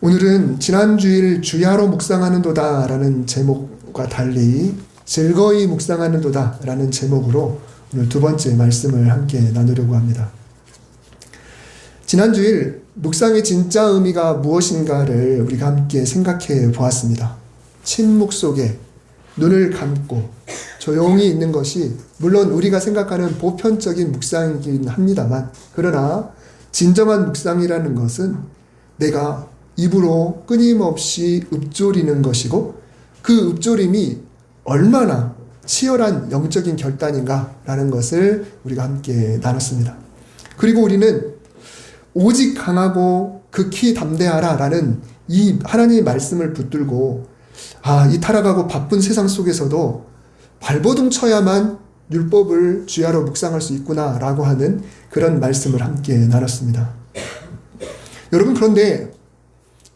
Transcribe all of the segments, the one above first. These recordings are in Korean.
오늘은 지난주일 주야로 묵상하는도다 라는 제목과 달리 즐거이 묵상하는도다 라는 제목으로 오늘 두 번째 말씀을 함께 나누려고 합니다. 지난주일 묵상의 진짜 의미가 무엇인가를 우리가 함께 생각해 보았습니다. 침묵 속에 눈을 감고 조용히 있는 것이 물론 우리가 생각하는 보편적인 묵상이긴 합니다만, 그러나 진정한 묵상이라는 것은 내가 입으로 끊임없이 읊조리는 것이고, 그 읊조림이 얼마나 치열한 영적인 결단인가라는 것을 우리가 함께 나눴습니다. 그리고 우리는 오직 강하고 극히 담대하라 라는 이 하나님의 말씀을 붙들고, 이 타락하고 바쁜 세상 속에서도 발버둥 쳐야만 율법을 주야로 묵상할 수 있구나 라고 하는 그런 말씀을 함께 나눴습니다. 여러분, 그런데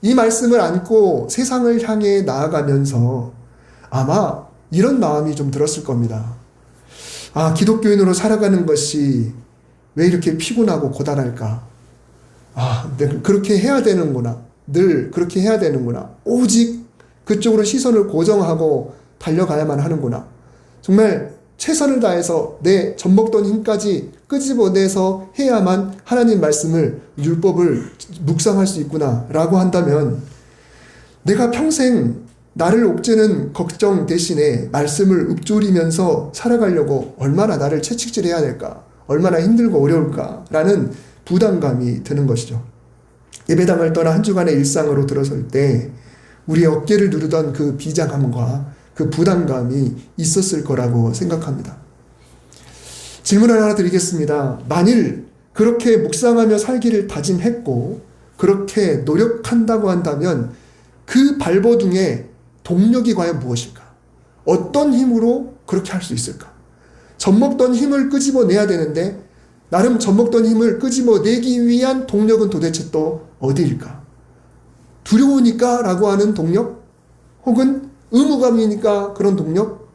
이 말씀을 안고 세상을 향해 나아가면서 아마 이런 마음이 좀 들었을 겁니다. 기독교인으로 살아가는 것이 왜 이렇게 피곤하고 고단할까? 내가 그렇게 해야 되는구나. 늘 그렇게 해야 되는구나. 오직 그쪽으로 시선을 고정하고 달려가야만 하는구나. 정말 최선을 다해서 내 젖먹던 힘까지 끄집어내서 해야만 하나님 말씀을, 율법을 묵상할 수 있구나 라고 한다면, 내가 평생 나를 옥죄는 걱정 대신에 말씀을 읊조리면서 살아가려고 얼마나 나를 채찍질해야 될까, 얼마나 힘들고 어려울까 라는 부담감이 드는 것이죠. 예배당을 떠나 한 주간의 일상으로 들어설 때 우리의 어깨를 누르던 그 비장함과 그 부담감이 있었을 거라고 생각합니다. 질문을 하나 드리겠습니다. 만일 그렇게 묵상하며 살기를 다짐했고 그렇게 노력한다고 한다면 그 발버둥의 동력이 과연 무엇일까? 어떤 힘으로 그렇게 할 수 있을까? 젖먹던 힘을 끄집어내야 되는데 나름 젖먹던 힘을 끄집어내기 위한 동력은 도대체 또 어디일까? 두려우니까 라고 하는 동력? 혹은 의무감이니까 그런 동력?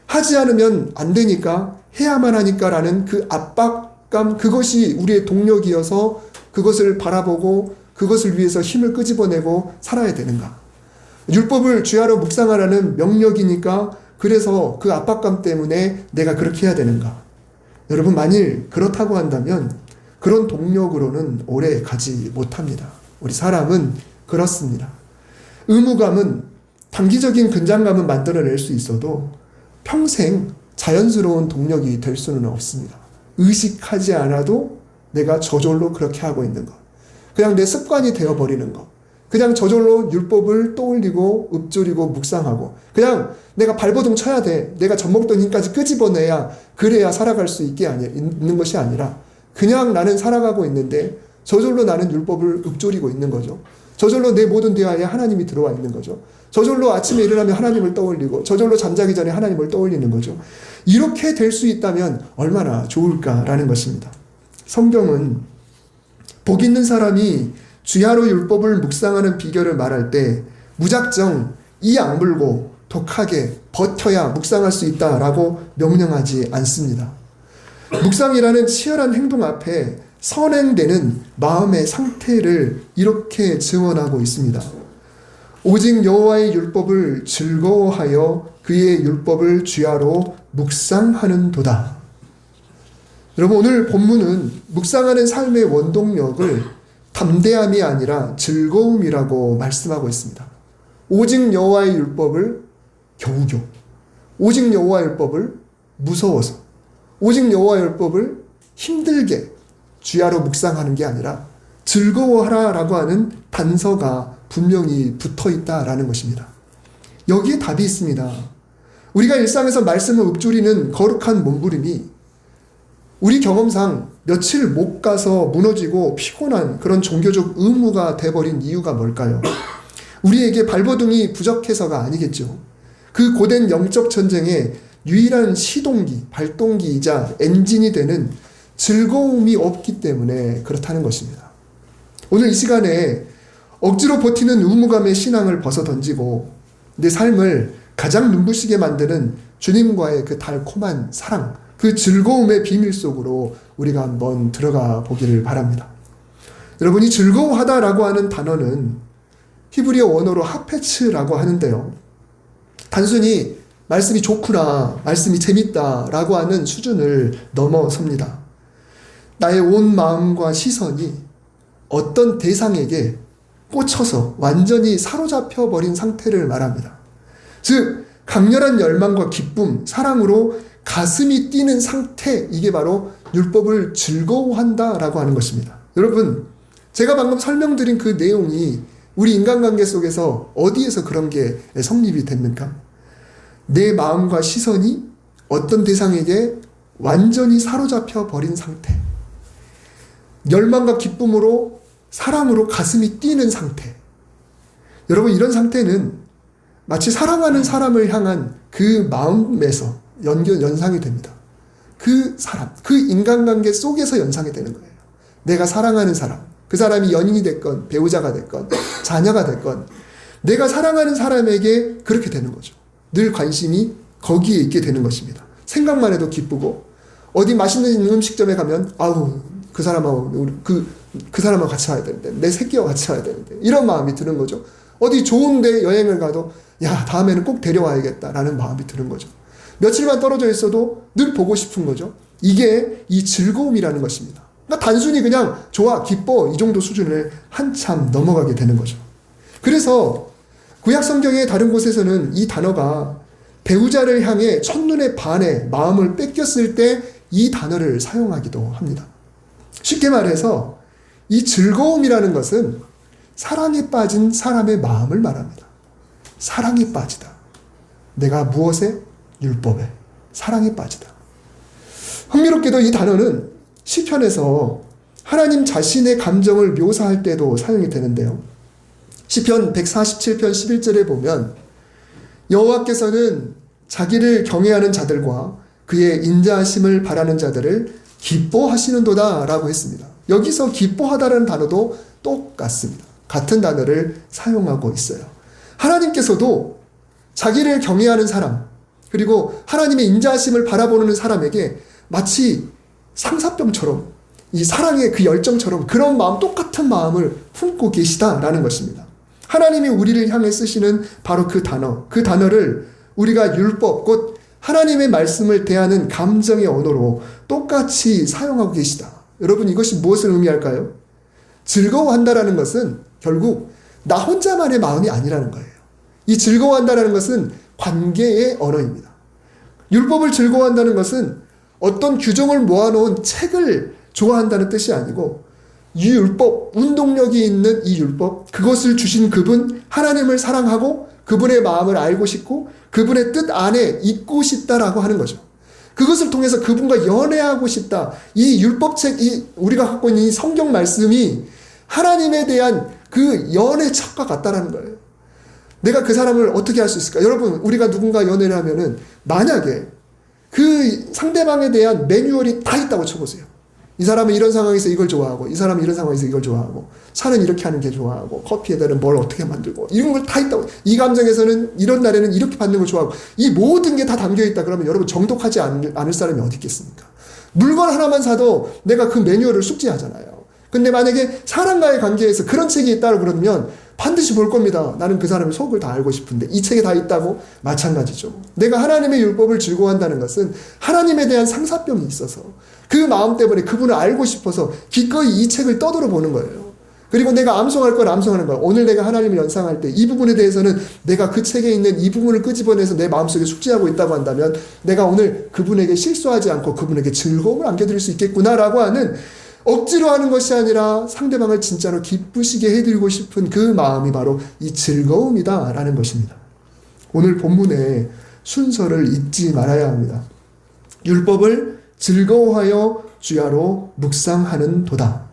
하지 않으면 안 되니까, 해야만 하니까 라는 그 압박감, 그것이 우리의 동력이어서 그것을 바라보고 그것을 위해서 힘을 끄집어내고 살아야 되는가? 율법을 주야로 묵상하라는 명령이니까 그래서 그 압박감 때문에 내가 그렇게 해야 되는가? 여러분, 만일 그렇다고 한다면 그런 동력으로는 오래 가지 못합니다. 우리 사람은 그렇습니다. 의무감은 단기적인 근장감은 만들어낼 수 있어도 평생 자연스러운 동력이 될 수는 없습니다. 의식하지 않아도 내가 저절로 그렇게 하고 있는 것, 그냥 내 습관이 되어버리는 것, 그냥 저절로 율법을 떠올리고 읊조리고 묵상하고, 그냥 내가 발버둥 쳐야 돼, 내가 젖먹던 힘까지 끄집어내야 그래야 살아갈 수 있는 것이 아니라 그냥 나는 살아가고 있는데 저절로 나는 율법을 읊조리고 있는 거죠. 저절로 내 모든 대화에 하나님이 들어와 있는 거죠. 저절로 아침에 일어나면 하나님을 떠올리고 저절로 잠자기 전에 하나님을 떠올리는 거죠. 이렇게 될 수 있다면 얼마나 좋을까라는 것입니다. 성경은 복 있는 사람이 주야로 율법을 묵상하는 비결을 말할 때 무작정 이 악물고 독하게 버텨야 묵상할 수 있다라고 명령하지 않습니다. 묵상이라는 치열한 행동 앞에 선행되는 마음의 상태를 이렇게 증언하고 있습니다. 오직 여호와의 율법을 즐거워하여 그의 율법을 주야로 묵상하는도다. 여러분, 오늘 본문은 묵상하는 삶의 원동력을 담대함이 아니라 즐거움이라고 말씀하고 있습니다. 오직 여호와의 율법을 겨우겨우, 오직 여호와의 율법을 무서워서, 오직 여호와의 율법을 힘들게 주야로 묵상하는 게 아니라 즐거워하라 라고 하는 단서가 분명히 붙어있다라는 것입니다. 여기에 답이 있습니다. 우리가 일상에서 말씀을 읊조리는 거룩한 몸부림이 우리 경험상 며칠 못 가서 무너지고 피곤한 그런 종교적 의무가 돼버린 이유가 뭘까요? 우리에게 발버둥이 부족해서가 아니겠죠. 그 고된 영적 전쟁의 유일한 시동기, 발동기이자 엔진이 되는 즐거움이 없기 때문에 그렇다는 것입니다. 오늘 이 시간에 억지로 버티는 의무감의 신앙을 벗어던지고 내 삶을 가장 눈부시게 만드는 주님과의 그 달콤한 사랑, 그 즐거움의 비밀 속으로 우리가 한번 들어가 보기를 바랍니다. 여러분이 즐거워하다라고 하는 단어는 히브리어 원어로 하페츠라고 하는데요. 단순히 말씀이 좋구나, 말씀이 재밌다라고 하는 수준을 넘어섭니다. 나의 온 마음과 시선이 어떤 대상에게 꽂혀서 완전히 사로잡혀 버린 상태를 말합니다. 즉 강렬한 열망과 기쁨, 사랑으로 가슴이 뛰는 상태, 이게 바로 율법을 즐거워한다라고 하는 것입니다. 여러분, 제가 방금 설명드린 그 내용이 우리 인간관계 속에서 어디에서 그런 게 성립이 됩니까? 내 마음과 시선이 어떤 대상에게 완전히 사로잡혀 버린 상태, 열망과 기쁨으로, 사랑으로 가슴이 뛰는 상태. 여러분, 이런 상태는 마치 사랑하는 사람을 향한 그 마음에서 연상이 됩니다. 그 사람, 그 인간관계 속에서 연상이 되는 거예요. 내가 사랑하는 사람, 그 사람이 연인이 됐건 배우자가 됐건 자녀가 됐건 내가 사랑하는 사람에게 그렇게 되는 거죠. 늘 관심이 거기에 있게 되는 것입니다. 생각만 해도 기쁘고, 어디 맛있는 음식점에 가면 아우 그 사람하고 그 사람하고 같이 와야 되는데, 내 새끼와 같이 와야 되는데, 이런 마음이 드는 거죠. 어디 좋은데 여행을 가도 야 다음에는 꼭 데려와야겠다라는 마음이 드는 거죠. 며칠만 떨어져 있어도 늘 보고 싶은 거죠. 이게 이 즐거움이라는 것입니다. 그러니까 단순히 그냥 좋아, 기뻐, 이 정도 수준을 한참 넘어가게 되는 거죠. 그래서 구약 성경의 다른 곳에서는 이 단어가 배우자를 향해 첫눈에 반해 마음을 뺏겼을 때 이 단어를 사용하기도 합니다. 쉽게 말해서 이 즐거움이라는 것은 사랑에 빠진 사람의 마음을 말합니다. 사랑에 빠지다. 내가 무엇에? 율법에. 사랑에 빠지다. 흥미롭게도 이 단어는 시편에서 하나님 자신의 감정을 묘사할 때도 사용이 되는데요. 시편 147편 11절에 보면 여호와께서는 자기를 경외하는 자들과 그의 인자하심을 바라는 자들을 기뻐하시는도다 라고 했습니다. 여기서 기뻐하다라는 단어도 똑같습니다. 같은 단어를 사용하고 있어요. 하나님께서도 자기를 경외하는 사람, 그리고 하나님의 인자하심을 바라보는 사람에게 마치 상사병처럼, 이 사랑의 그 열정처럼 그런 마음, 똑같은 마음을 품고 계시다라는 것입니다. 하나님이 우리를 향해 쓰시는 바로 그 단어를 우리가 율법, 곧 하나님의 말씀을 대하는 감정의 언어로 똑같이 사용하고 계시다. 여러분, 이것이 무엇을 의미할까요? 즐거워한다라는 것은 결국 나 혼자만의 마음이 아니라는 거예요. 이 즐거워한다라는 것은 관계의 언어입니다. 율법을 즐거워한다는 것은 어떤 규정을 모아놓은 책을 좋아한다는 뜻이 아니고, 이 율법, 운동력이 있는 이 율법, 그것을 주신 그분, 하나님을 사랑하고 그분의 마음을 알고 싶고 그분의 뜻 안에 있고 싶다라고 하는 거죠. 그것을 통해서 그분과 연애하고 싶다. 이 율법책, 우리가 갖고 있는 이 성경 말씀이 하나님에 대한 그 연애 척과 같다라는 거예요. 내가 그 사람을 어떻게 할 수 있을까? 여러분, 우리가 누군가 연애를 하면은 만약에 그 상대방에 대한 매뉴얼이 다 있다고 쳐보세요. 이 사람은 이런 상황에서 이걸 좋아하고, 이 사람은 이런 상황에서 이걸 좋아하고, 차는 이렇게 하는 게 좋아하고, 커피에다는 뭘 어떻게 만들고, 이런 걸 다 있다고. 이 감정에서는 이런 날에는 이렇게 받는 걸 좋아하고, 이 모든 게 다 담겨있다 그러면 여러분 정독하지 않을 사람이 어디 있겠습니까? 물건 하나만 사도 내가 그 매뉴얼을 숙지하잖아요. 근데 만약에 사람과의 관계에서 그런 책이 있다고 그러면 반드시 볼 겁니다. 나는 그 사람의 속을 다 알고 싶은데 이 책에 다 있다고? 마찬가지죠. 내가 하나님의 율법을 즐거워한다는 것은 하나님에 대한 상사병이 있어서 그 마음 때문에 그분을 알고 싶어서 기꺼이 이 책을 떠들어 보는 거예요. 그리고 내가 암송할 걸 암송하는 거예요. 오늘 내가 하나님을 연상할 때 이 부분에 대해서는 내가 그 책에 있는 이 부분을 끄집어내서 내 마음속에 숙지하고 있다고 한다면 내가 오늘 그분에게 실수하지 않고 그분에게 즐거움을 안겨드릴 수 있겠구나라고 하는, 억지로 하는 것이 아니라 상대방을 진짜로 기쁘시게 해드리고 싶은 그 마음이 바로 이 즐거움이다라는 것입니다. 오늘 본문의 순서를 잊지 말아야 합니다. 율법을 즐거워하여 주야로 묵상하는 도다.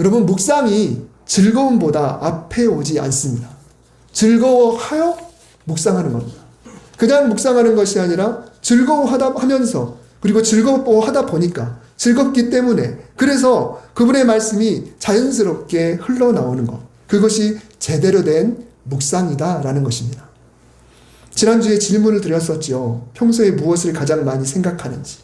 여러분, 묵상이 즐거움보다 앞에 오지 않습니다. 즐거워하여 묵상하는 겁니다. 그냥 묵상하는 것이 아니라 즐거워하다 하면서, 그리고 즐거워하다 보니까, 즐겁기 때문에, 그래서 그분의 말씀이 자연스럽게 흘러나오는 것, 그것이 제대로 된 묵상이다라는 것입니다. 지난주에 질문을 드렸었죠. 평소에 무엇을 가장 많이 생각하는지,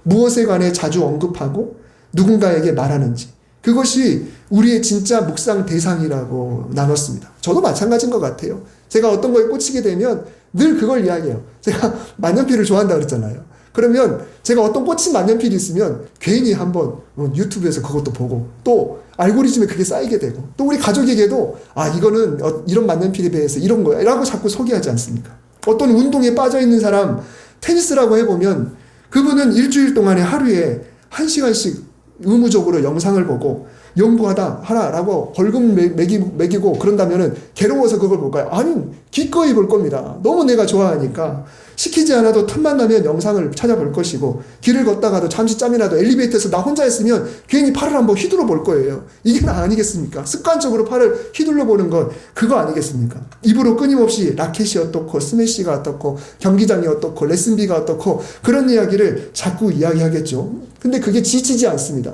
무엇에 관해 자주 언급하고 누군가에게 말하는지, 그것이 우리의 진짜 묵상 대상이라고 나눴습니다. 저도 마찬가지인 것 같아요. 제가 어떤 거에 꽂히게 되면 늘 그걸 이야기해요. 제가 만년필을 좋아한다 그랬잖아요. 그러면 제가 어떤 꽂힌 만년필이 있으면 괜히 한번 유튜브에서 그것도 보고 또 알고리즘에 그게 쌓이게 되고 또 우리 가족에게도 이거는 이런 만년필에 비해서 이런 거야 라고 자꾸 소개하지 않습니까? 어떤 운동에 빠져있는 사람 테니스라고 해보면 그분은 일주일 동안에 하루에 1시간씩 의무적으로 영상을 보고 하라라고 벌금 매기고 그런다면은 괴로워서 그걸 볼까요? 아니, 기꺼이 볼 겁니다. 너무 내가 좋아하니까. 시키지 않아도 틈만 나면 영상을 찾아볼 것이고, 길을 걷다가도 잠시 짬이라도 엘리베이터에서 나 혼자 있으면 괜히 팔을 한번 휘둘러 볼 거예요. 이게 아니겠습니까? 습관적으로 팔을 휘둘러 보는 건 그거 아니겠습니까? 입으로 끊임없이 라켓이 어떻고, 스매시가 어떻고, 경기장이 어떻고, 레슨비가 어떻고, 그런 이야기를 자꾸 이야기하겠죠. 근데 그게 지치지 않습니다.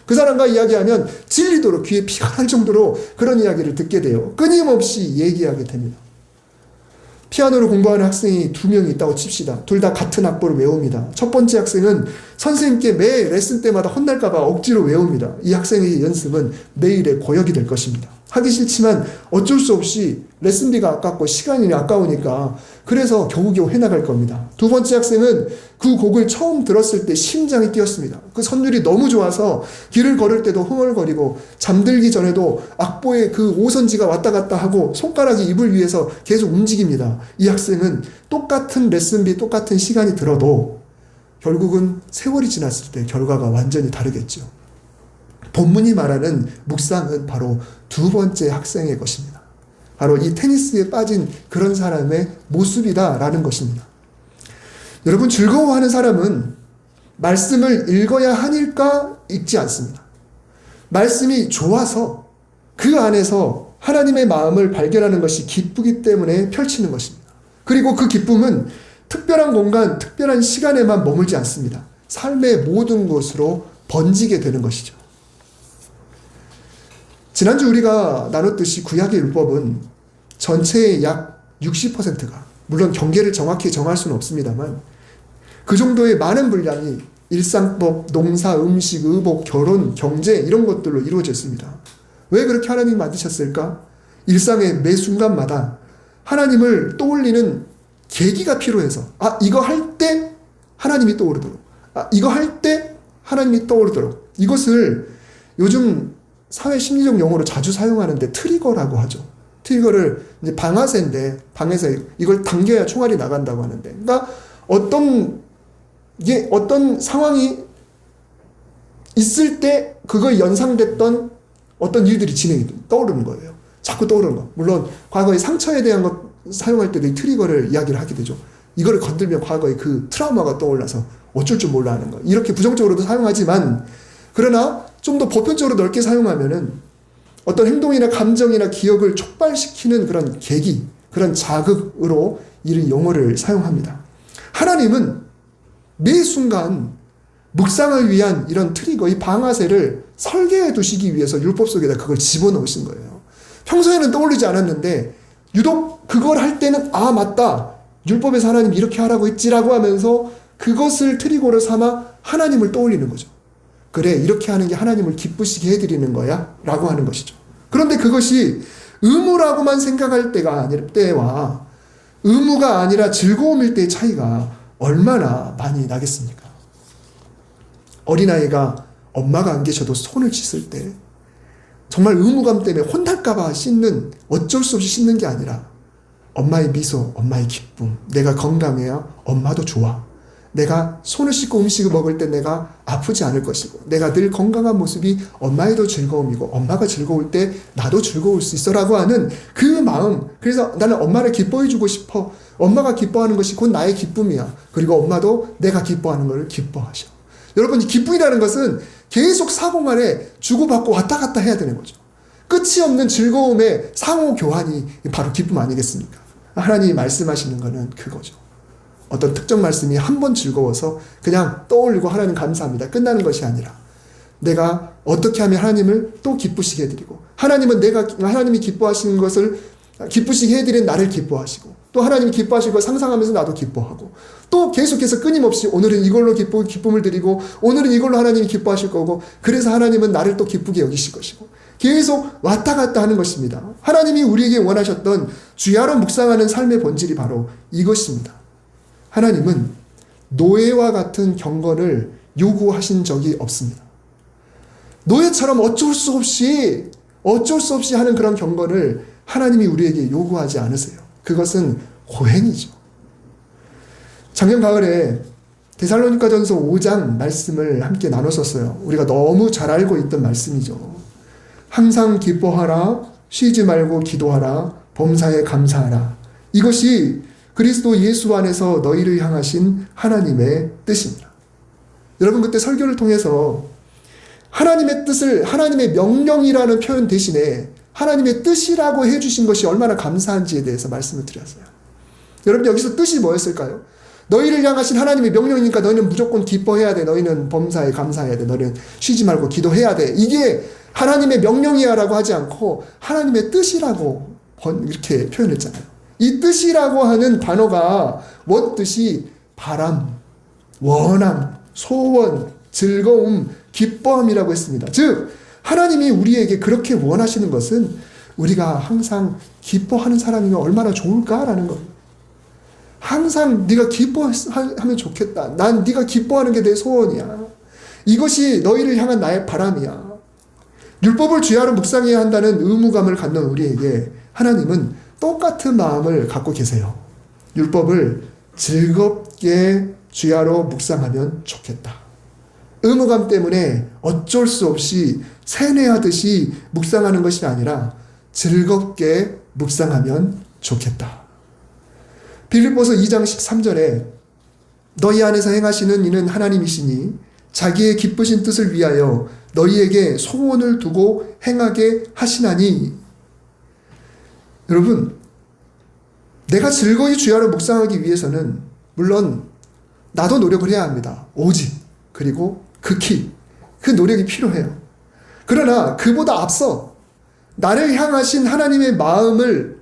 그 사람과 이야기하면 질리도록 귀에 피가 날 정도로 그런 이야기를 듣게 돼요. 끊임없이 얘기하게 됩니다. 피아노를 공부하는 학생이 2명이 있다고 칩시다. 둘 다 같은 악보를 외웁니다. 첫 번째 학생은 선생님께 매 레슨 때마다 혼날까봐 억지로 외웁니다. 이 학생의 연습은 내일의 고역이 될 것입니다. 하기 싫지만 어쩔 수 없이 레슨비가 아깝고 시간이 아까우니까 그래서 겨우겨우 해나갈 겁니다. 두 번째 학생은 그 곡을 처음 들었을 때 심장이 뛰었습니다. 그 선율이 너무 좋아서 길을 걸을 때도 흥얼거리고 잠들기 전에도 악보에 그 오선지가 왔다 갔다 하고 손가락이 입을 위해서 계속 움직입니다. 이 학생은 똑같은 레슨비 똑같은 시간이 들어도 결국은 세월이 지났을 때 결과가 완전히 다르겠죠. 본문이 말하는 묵상은 바로 두 번째 학생의 것입니다. 바로 이 테니스에 빠진 그런 사람의 모습이다라는 것입니다. 여러분, 즐거워하는 사람은 말씀을 읽어야 하니까 읽지 않습니다. 말씀이 좋아서 그 안에서 하나님의 마음을 발견하는 것이 기쁘기 때문에 펼치는 것입니다. 그리고 그 기쁨은 특별한 공간, 특별한 시간에만 머물지 않습니다. 삶의 모든 곳으로 번지게 되는 것이죠. 지난주 우리가 나눴듯이 구약의 율법은 전체의 약 60%가, 물론 경계를 정확히 정할 수는 없습니다만 그 정도의 많은 분량이 일상법, 농사, 음식, 의복, 결혼, 경제 이런 것들로 이루어져 있습니다. 왜 그렇게 하나님이 만드셨을까? 일상의 매 순간마다 하나님을 떠올리는 계기가 필요해서 이거 할 때 하나님이 떠오르도록, 이거 할 때 하나님이 떠오르도록, 이것을 요즘 사회 심리적 용어로 자주 사용하는데 트리거라고 하죠. 트리거를 이제 방아쇠인데 방에서 이걸 당겨야 총알이 나간다고 하는데, 그러니까 어떤 상황이 있을 때 그거에 연상됐던 어떤 일들이 떠오르는 거예요. 자꾸 떠오르는 거. 물론 과거의 상처에 대한 것 사용할 때도 이 트리거를 이야기를 하게 되죠. 이거를 건들면 과거의 그 트라우마가 떠올라서 어쩔 줄 몰라 하는 거. 이렇게 부정적으로도 사용하지만, 그러나 좀 더 보편적으로 넓게 사용하면은 어떤 행동이나 감정이나 기억을 촉발시키는 그런 계기, 그런 자극으로 이런 용어를 사용합니다. 하나님은 매 순간 묵상을 위한 이런 트리거, 이 방아쇠를 설계해 두시기 위해서 율법 속에다 그걸 집어넣으신 거예요. 평소에는 떠올리지 않았는데 유독 그걸 할 때는 맞다, 율법에서 하나님 이렇게 하라고 했지라고 하면서 그것을 트리거로 삼아 하나님을 떠올리는 거죠. 그래, 이렇게 하는 게 하나님을 기쁘시게 해드리는 거야 라고 하는 것이죠. 그런데 그것이 의무라고만 생각할 때와 의무가 아니라 즐거움일 때의 차이가 얼마나 많이 나겠습니까? 어린아이가 엄마가 안 계셔도 손을 씻을 때 정말 의무감 때문에 혼날까봐 씻는, 어쩔 수 없이 씻는 게 아니라 엄마의 미소, 엄마의 기쁨, 내가 건강해야 엄마도 좋아, 내가 손을 씻고 음식을 먹을 때 내가 아프지 않을 것이고, 내가 늘 건강한 모습이 엄마에도 즐거움이고, 엄마가 즐거울 때 나도 즐거울 수 있어 라고 하는 그 마음. 그래서 나는 엄마를 기뻐해 주고 싶어. 엄마가 기뻐하는 것이 곧 나의 기쁨이야. 그리고 엄마도 내가 기뻐하는 것을 기뻐하셔. 여러분, 이 기쁨이라는 것은 계속 사고간에 주고받고 왔다 갔다 해야 되는 거죠. 끝이 없는 즐거움의 상호 교환이 바로 기쁨 아니겠습니까? 하나님이 말씀하시는 것은 그거죠. 어떤 특정 말씀이 한 번 즐거워서 그냥 떠올리고 하나님 감사합니다 끝나는 것이 아니라, 내가 어떻게 하면 하나님을 또 기쁘시게 해드리고, 하나님은 하나님이 기뻐하시는 것을 기쁘시게 해드린 나를 기뻐하시고, 또 하나님이 기뻐하실 걸 상상하면서 나도 기뻐하고, 또 계속해서 끊임없이 오늘은 이걸로 기쁨을 드리고 오늘은 이걸로 하나님이 기뻐하실 거고 그래서 하나님은 나를 또 기쁘게 여기실 것이고 계속 왔다 갔다 하는 것입니다. 하나님이 우리에게 원하셨던 주야로 묵상하는 삶의 본질이 바로 이것입니다. 하나님은 노예와 같은 경건을 요구하신 적이 없습니다. 노예처럼 어쩔 수 없이 하는 그런 경건을 하나님이 우리에게 요구하지 않으세요. 그것은 고행이죠. 작년 가을에 데살로니가전서 5장 말씀을 함께 나눴었어요. 우리가 너무 잘 알고 있던 말씀이죠. 항상 기뻐하라, 쉬지 말고 기도하라, 범사에 감사하라. 이것이 그리스도 예수 안에서 너희를 향하신 하나님의 뜻입니다. 여러분 그때 설교를 통해서 하나님의 뜻을 하나님의 명령이라는 표현 대신에 하나님의 뜻이라고 해주신 것이 얼마나 감사한지에 대해서 말씀을 드렸어요. 여러분 여기서 뜻이 뭐였을까요? 너희를 향하신 하나님의 명령이니까 너희는 무조건 기뻐해야 돼. 너희는 범사에 감사해야 돼. 너희는 쉬지 말고 기도해야 돼. 이게 하나님의 명령이야 라고 하지 않고 하나님의 뜻이라고 이렇게 표현했잖아요. 이 뜻이라고 하는 단어가 원뜻이 바람, 원함, 소원, 즐거움, 기뻐함이라고 했습니다. 즉 하나님이 우리에게 그렇게 원하시는 것은 우리가 항상 기뻐하는 사람이면 얼마나 좋을까라는 겁니다. 항상 네가 기뻐하면 좋겠다. 난 네가 기뻐하는 게 내 소원이야. 이것이 너희를 향한 나의 바람이야. 율법을 주야로 묵상해야 한다는 의무감을 갖는 우리에게 하나님은 똑같은 마음을 갖고 계세요. 율법을 즐겁게 주야로 묵상하면 좋겠다. 의무감 때문에 어쩔 수 없이 세뇌하듯이 묵상하는 것이 아니라 즐겁게 묵상하면 좋겠다. 빌립보서 2장 13절에 너희 안에서 행하시는 이는 하나님이시니 자기의 기쁘신 뜻을 위하여 너희에게 소원을 두고 행하게 하시나니. 여러분 내가 즐거이 주야로 묵상하기 위해서는 물론 나도 노력을 해야 합니다. 오직 그리고 극히 그 노력이 필요해요. 그러나 그보다 앞서 나를 향하신 하나님의 마음을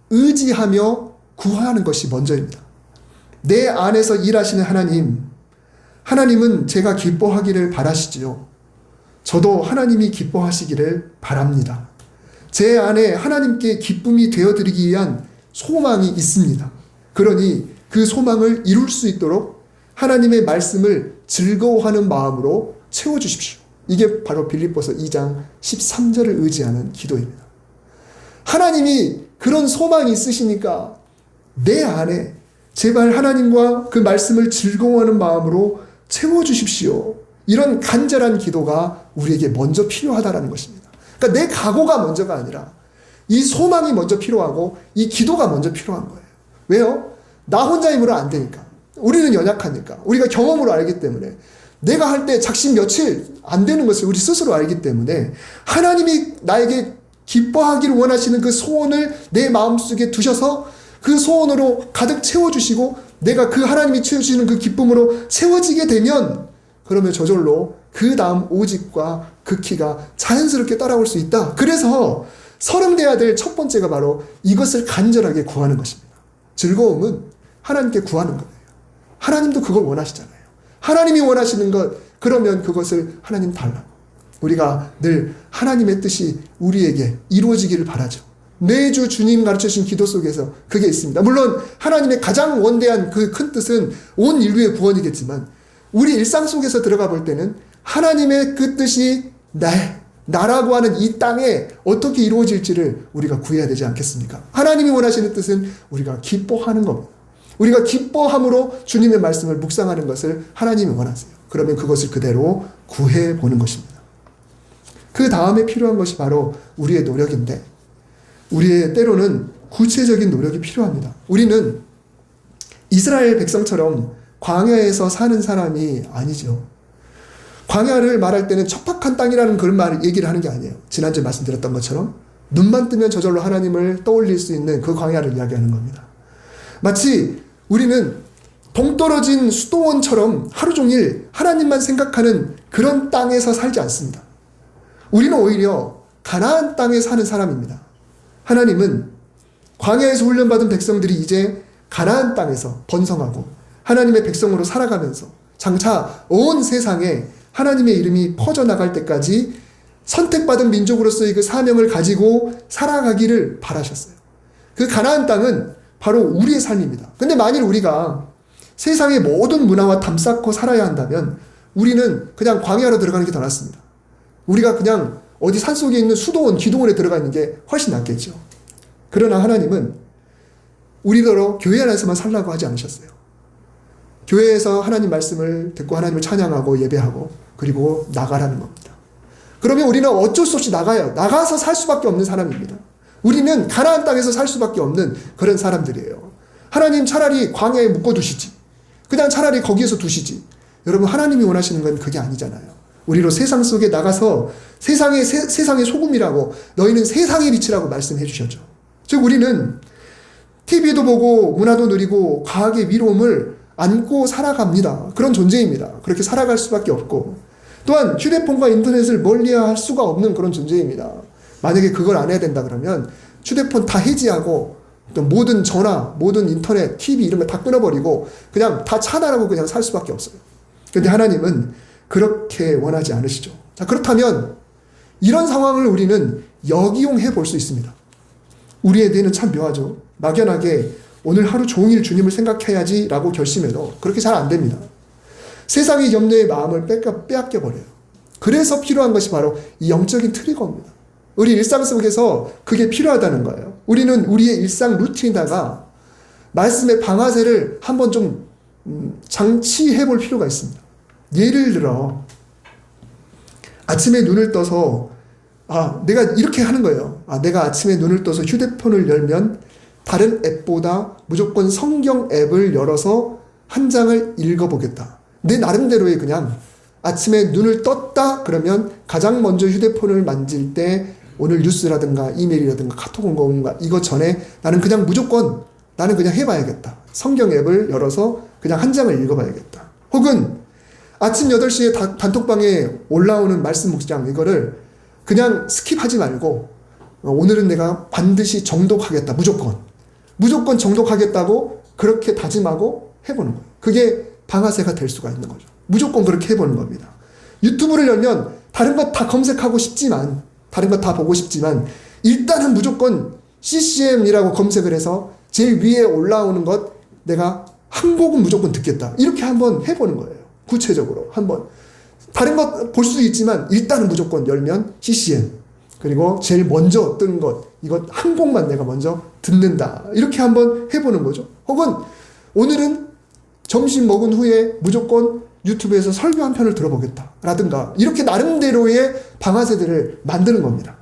의지하며 구하는 것이 먼저입니다. 내 안에서 일하시는 하나님은 제가 기뻐하기를 바라시지요. 저도 하나님이 기뻐하시기를 바랍니다. 제 안에 하나님께 기쁨이 되어드리기 위한 소망이 있습니다. 그러니 그 소망을 이룰 수 있도록 하나님의 말씀을 즐거워하는 마음으로 채워주십시오. 이게 바로 빌립보서 2장 13절을 의지하는 기도입니다. 하나님이 그런 소망이 있으시니까 내 안에 제발 하나님과 그 말씀을 즐거워하는 마음으로 채워주십시오. 이런 간절한 기도가 우리에게 먼저 필요하다는 것입니다. 그러니까 내 각오가 먼저가 아니라 이 소망이 먼저 필요하고 이 기도가 먼저 필요한 거예요. 왜요? 나 혼자 힘으로 안 되니까. 우리는 연약하니까. 우리가 경험으로 알기 때문에. 내가 할 때 작심 며칠 안 되는 것을 우리 스스로 알기 때문에 하나님이 나에게 기뻐하기를 원하시는 그 소원을 내 마음속에 두셔서 그 소원으로 가득 채워주시고 내가 그 하나님이 채워주시는 그 기쁨으로 채워지게 되면 그러면 저절로 그 다음 오직과 극히가 자연스럽게 따라올 수 있다. 그래서 설움돼야 될 첫 번째가 바로 이것을 간절하게 구하는 것입니다. 즐거움은 하나님께 구하는 거예요. 하나님도 그걸 원하시잖아요. 하나님이 원하시는 것, 그러면 그것을 하나님 달라고. 우리가 늘 하나님의 뜻이 우리에게 이루어지기를 바라죠. 매주 주님 가르쳐주신 기도 속에서 그게 있습니다. 물론 하나님의 가장 원대한 그 큰 뜻은 온 인류의 구원이겠지만 우리 일상 속에서 들어가 볼 때는 하나님의 그 뜻이 나라고 하는 이 땅에 어떻게 이루어질지를 우리가 구해야 되지 않겠습니까? 하나님이 원하시는 뜻은 우리가 기뻐하는 겁니다. 우리가 기뻐함으로 주님의 말씀을 묵상하는 것을 하나님이 원하세요. 그러면 그것을 그대로 구해보는 것입니다. 그 다음에 필요한 것이 바로 우리의 노력인데 우리의 때로는 구체적인 노력이 필요합니다. 우리는 이스라엘 백성처럼 광야에서 사는 사람이 아니죠. 광야를 말할 때는 척박한 땅이라는 그런 말을 얘기를 하는 게 아니에요. 지난주에 말씀드렸던 것처럼 눈만 뜨면 저절로 하나님을 떠올릴 수 있는 그 광야를 이야기하는 겁니다. 마치 우리는 동떨어진 수도원처럼 하루 종일 하나님만 생각하는 그런 땅에서 살지 않습니다. 우리는 오히려 가나안 땅에 사는 사람입니다. 하나님은 광야에서 훈련받은 백성들이 이제 가나안 땅에서 번성하고 하나님의 백성으로 살아가면서 장차 온 세상에 하나님의 이름이 퍼져나갈 때까지 선택받은 민족으로서의 그 사명을 가지고 살아가기를 바라셨어요. 그 가나안 땅은 바로 우리의 삶입니다. 근데 만일 우리가 세상의 모든 문화와 담쌓고 살아야 한다면 우리는 그냥 광야로 들어가는 게 더 낫습니다. 우리가 그냥 어디 산속에 있는 수도원, 기도원에 들어가 있는 게 훨씬 낫겠죠. 그러나 하나님은 우리더러 교회 안에서만 살라고 하지 않으셨어요. 교회에서 하나님 말씀을 듣고 하나님을 찬양하고 예배하고 그리고 나가라는 겁니다. 그러면 우리는 어쩔 수 없이 나가요. 나가서 살 수밖에 없는 사람입니다. 우리는 가나안 땅에서 살 수밖에 없는 그런 사람들이에요. 하나님 차라리 광야에 묶어두시지. 그냥 차라리 거기에서 두시지. 여러분, 하나님이 원하시는 건 그게 아니잖아요. 우리로 세상 속에 나가서 세상의 소금이라고, 너희는 세상의 빛이라고 말씀해 주셨죠. 즉 우리는 TV도 보고 문화도 누리고 과학의 위로움을 안고 살아갑니다. 그런 존재입니다. 그렇게 살아갈 수밖에 없고, 또한 휴대폰과 인터넷을 멀리할 수가 없는 그런 존재입니다. 만약에 그걸 안 해야 된다 그러면 휴대폰 다 해지하고 또 모든 전화, 모든 인터넷, TV 이런 거 다 끊어버리고 그냥 다 차단하고 그냥 살 수밖에 없어요. 그런데 하나님은 그렇게 원하지 않으시죠. 자, 그렇다면 이런 상황을 우리는 역이용해 볼 수 있습니다. 우리의 뇌는 참 묘하죠. 막연하게 오늘 하루 종일 주님을 생각해야지 라고 결심해도 그렇게 잘 안 됩니다. 세상의 염려의 마음을 빼앗겨 버려요. 그래서 필요한 것이 바로 이 영적인 트리거입니다. 우리 일상 속에서 그게 필요하다는 거예요. 우리는 우리의 일상 루틴에다가 말씀의 방아쇠를 한번 좀 장치해 볼 필요가 있습니다. 예를 들어 아침에 눈을 떠서 내가 이렇게 하는 거예요. 내가 아침에 눈을 떠서 휴대폰을 열면 다른 앱보다 무조건 성경 앱을 열어서 한 장을 읽어보겠다. 내 나름대로의 그냥 아침에 눈을 떴다 그러면 가장 먼저 휴대폰을 만질 때 오늘 뉴스라든가 이메일이라든가 카톡 온 거 뭔가 이거 전에 나는 그냥 무조건 나는 그냥 해봐야겠다. 성경 앱을 열어서 그냥 한 장을 읽어봐야겠다. 혹은 아침 8시에 단톡방에 올라오는 말씀 묵상 이거를 그냥 스킵하지 말고 오늘은 내가 반드시 정독하겠다. 무조건 정독하겠다고 그렇게 다짐하고 해보는 거예요. 그게 방아쇠가 될 수가 있는 거죠. 무조건 그렇게 해보는 겁니다. 유튜브를 열면 다른 것 다 검색하고 싶지만 다른 것 다 보고 싶지만 일단은 무조건 CCM이라고 검색을 해서 제일 위에 올라오는 것 내가 한 곡은 무조건 듣겠다. 이렇게 한번 해보는 거예요. 구체적으로 한번. 다른 것 볼 수도 있지만 일단은 무조건 열면 CCM 그리고 제일 먼저 뜨는 것 이것 한 곡만 내가 먼저 듣는다. 이렇게 한번 해보는 거죠. 혹은 오늘은 점심 먹은 후에 무조건 유튜브에서 설교 한 편을 들어보겠다 라든가 이렇게 나름대로의 방아쇠들을 만드는 겁니다.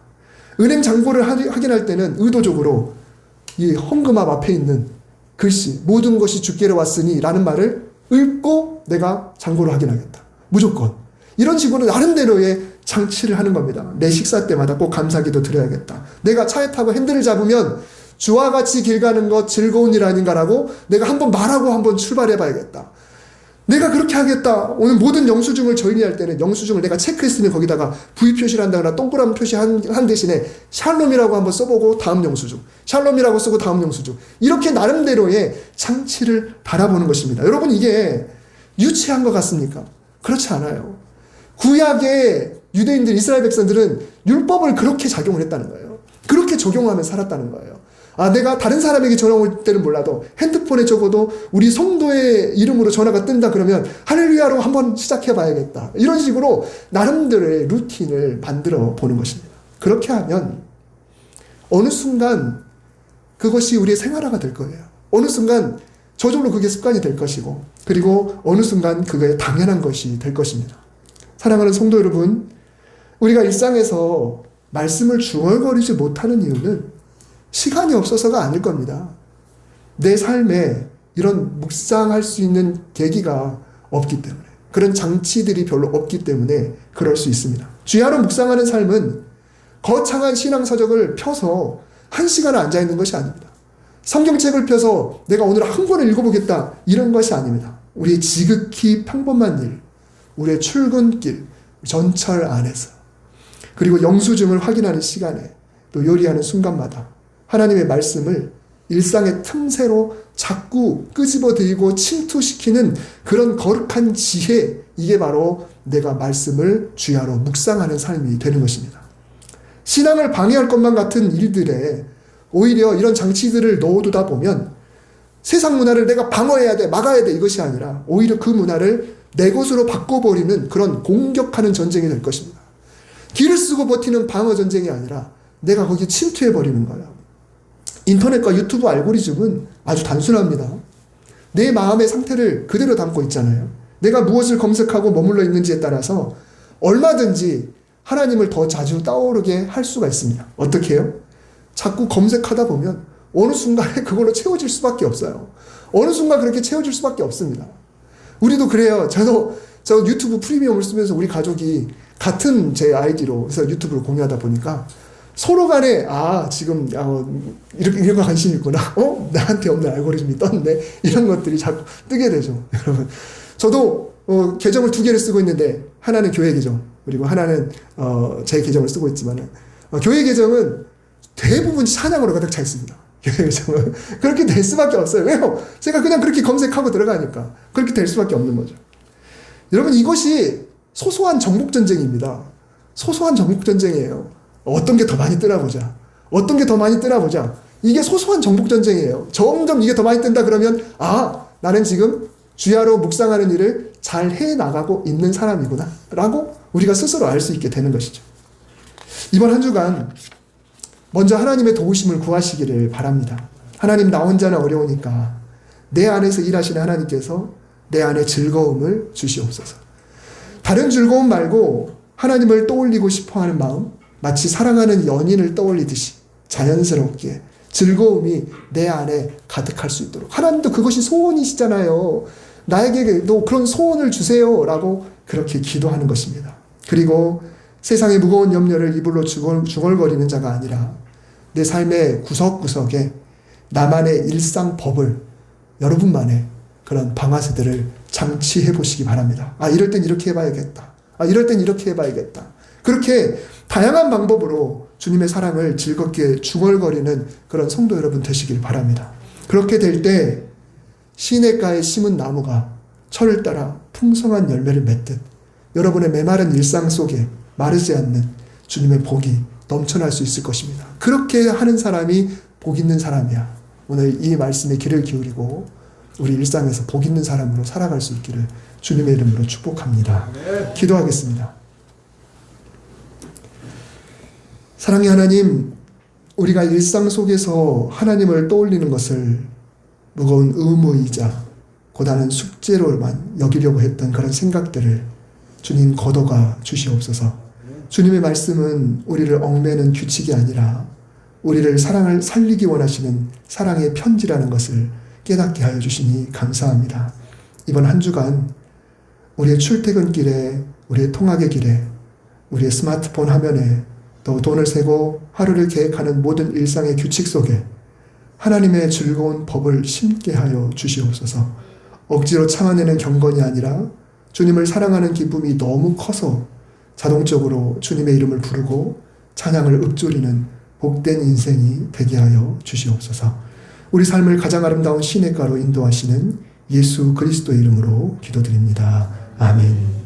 은행 잔고를 확인할 때는 의도적으로 이 헌금함 앞에 있는 글씨 모든 것이 주께로 왔으니 라는 말을 읽고 내가 잔고를 확인하겠다. 무조건 이런 식으로 나름대로의 장치를 하는 겁니다. 내 식사 때마다 꼭 감사기도 드려야겠다. 내가 차에 타고 핸들을 잡으면 주와 같이 길 가는 것 즐거운 일 아닌가라고 내가 한번 말하고 한번 출발해 봐야겠다. 내가 그렇게 하겠다. 오늘 모든 영수증을 정리할 때는 영수증을 내가 체크했으면 거기다가 V 표시를 한다거나 동그라미 표시한 대신에 샬롬이라고 한번 써보고 다음 영수증, 샬롬이라고 쓰고 다음 영수증 이렇게 나름대로의 장치를 바라보는 것입니다. 여러분 이게 유치한 것 같습니까? 그렇지 않아요. 구약의 유대인들, 이스라엘 백성들은 율법을 그렇게 작용을 했다는 거예요. 그렇게 적용하며 살았다는 거예요. 내가 다른 사람에게 전화 올 때는 몰라도 핸드폰에 적어도 우리 성도의 이름으로 전화가 뜬다 그러면 할렐루야로 한번 시작해 봐야겠다. 이런 식으로 나름대로의 루틴을 만들어 보는 것입니다. 그렇게 하면 어느 순간 그것이 우리의 생활화가 될 거예요. 어느 순간 저절로 그게 습관이 될 것이고 그리고 어느 순간 그게 당연한 것이 될 것입니다. 사랑하는 성도 여러분, 우리가 일상에서 말씀을 중얼거리지 못하는 이유는 시간이 없어서가 아닐 겁니다. 내 삶에 이런 묵상할 수 있는 계기가 없기 때문에 그런 장치들이 별로 없기 때문에 그럴 수 있습니다. 주야로 묵상하는 삶은 거창한 신앙서적을 펴서 1시간 앉아있는 것이 아닙니다. 성경책을 펴서 내가 오늘 한 권을 읽어보겠다 이런 것이 아닙니다. 우리의 지극히 평범한 일, 우리의 출근길, 전철 안에서 그리고 영수증을 확인하는 시간에 또 요리하는 순간마다 하나님의 말씀을 일상의 틈새로 자꾸 끄집어들이고 침투시키는 그런 거룩한 지혜, 이게 바로 내가 말씀을 주야로 묵상하는 삶이 되는 것입니다. 신앙을 방해할 것만 같은 일들에 오히려 이런 장치들을 넣어두다 보면 세상 문화를 내가 방어해야 돼, 막아야 돼, 이것이 아니라 오히려 그 문화를 내 것으로 바꿔버리는 그런 공격하는 전쟁이 될 것입니다. 길을 쓰고 버티는 방어 전쟁이 아니라 내가 거기에 침투해버리는 거예요. 인터넷과 유튜브 알고리즘은 아주 단순합니다. 내 마음의 상태를 그대로 담고 있잖아요. 내가 무엇을 검색하고 머물러 있는지에 따라서 얼마든지 하나님을 더 자주 떠오르게 할 수가 있습니다. 어떻게 해요? 자꾸 검색하다 보면 어느 순간에 그걸로 채워질 수밖에 없어요. 어느 순간 그렇게 채워질 수밖에 없습니다. 우리도 그래요. 저 유튜브 프리미엄을 쓰면서 우리 가족이 같은 제 아이디로 해서 유튜브를 공유하다 보니까 서로 간에 지금 이렇게 이런 거 관심이 있구나. 나한테 없는 알고리즘이 떴네. 이런 것들이 자꾸 뜨게 되죠. 여러분. 저도 계정을 2개를 쓰고 있는데 하나는 교회 계정, 그리고 하나는 제 계정을 쓰고 있지만 교회 계정은 대부분 찬양으로 가득 차 있습니다. 교회 계정은 그렇게 될 수밖에 없어요. 왜요? 제가 그냥 그렇게 검색하고 들어가니까 그렇게 될 수밖에 없는 거죠. 여러분, 이것이 소소한 정복전쟁입니다. 소소한 정복전쟁이에요. 어떤 게 더 많이 뜨나 보자. 어떤 게 더 많이 뜨나 보자. 이게 소소한 정복전쟁이에요. 점점 이게 더 많이 뜬다 그러면 나는 지금 주야로 묵상하는 일을 잘 해나가고 있는 사람이구나 라고 우리가 스스로 알 수 있게 되는 것이죠. 이번 한 주간 먼저 하나님의 도우심을 구하시기를 바랍니다. 하나님, 나 혼자는 어려우니까 내 안에서 일하시는 하나님께서 내 안에 즐거움을 주시옵소서. 다른 즐거움 말고 하나님을 떠올리고 싶어하는 마음, 마치 사랑하는 연인을 떠올리듯이 자연스럽게 즐거움이 내 안에 가득할 수 있도록. 하나님도 그것이 소원이시잖아요. 나에게도 그런 소원을 주세요 라고 그렇게 기도하는 것입니다. 그리고 세상의 무거운 염려를 이불로 중얼거리는 자가 아니라 내 삶의 구석구석에 나만의 일상법을, 여러분만의 그런 방아쇠들을 장치해 보시기 바랍니다. 이럴 땐 이렇게 해봐야겠다. 이럴 땐 이렇게 해봐야겠다. 그렇게 다양한 방법으로 주님의 사랑을 즐겁게 중얼거리는 그런 성도 여러분 되시길 바랍니다. 그렇게 될 때 시냇가에 심은 나무가 철을 따라 풍성한 열매를 맺듯 여러분의 메마른 일상 속에 마르지 않는 주님의 복이 넘쳐날 수 있을 것입니다. 그렇게 하는 사람이 복 있는 사람이야. 오늘 이 말씀에 귀를 기울이고 우리 일상에서 복 있는 사람으로 살아갈 수 있기를 주님의 이름으로 축복합니다. 기도하겠습니다. 사랑의 하나님, 우리가 일상 속에서 하나님을 떠올리는 것을 무거운 의무이자 고단한 숙제로만 여기려고 했던 그런 생각들을 주님 거둬가 주시옵소서. 주님의 말씀은 우리를 얽매는 규칙이 아니라 우리를 사랑을 살리기 원하시는 사랑의 편지라는 것을 깨닫게 하여 주시니 감사합니다. 이번 한 주간 우리의 출퇴근길에, 우리의 통학의 길에, 우리의 스마트폰 화면에, 또 돈을 세고 하루를 계획하는 모든 일상의 규칙 속에 하나님의 즐거운 법을 심게 하여 주시옵소서. 억지로 참아내는 경건이 아니라 주님을 사랑하는 기쁨이 너무 커서 자동적으로 주님의 이름을 부르고 찬양을 읊조리는 복된 인생이 되게 하여 주시옵소서. 우리 삶을 가장 아름다운 시냇가로 인도하시는 예수 그리스도의 이름으로 기도드립니다. 아멘.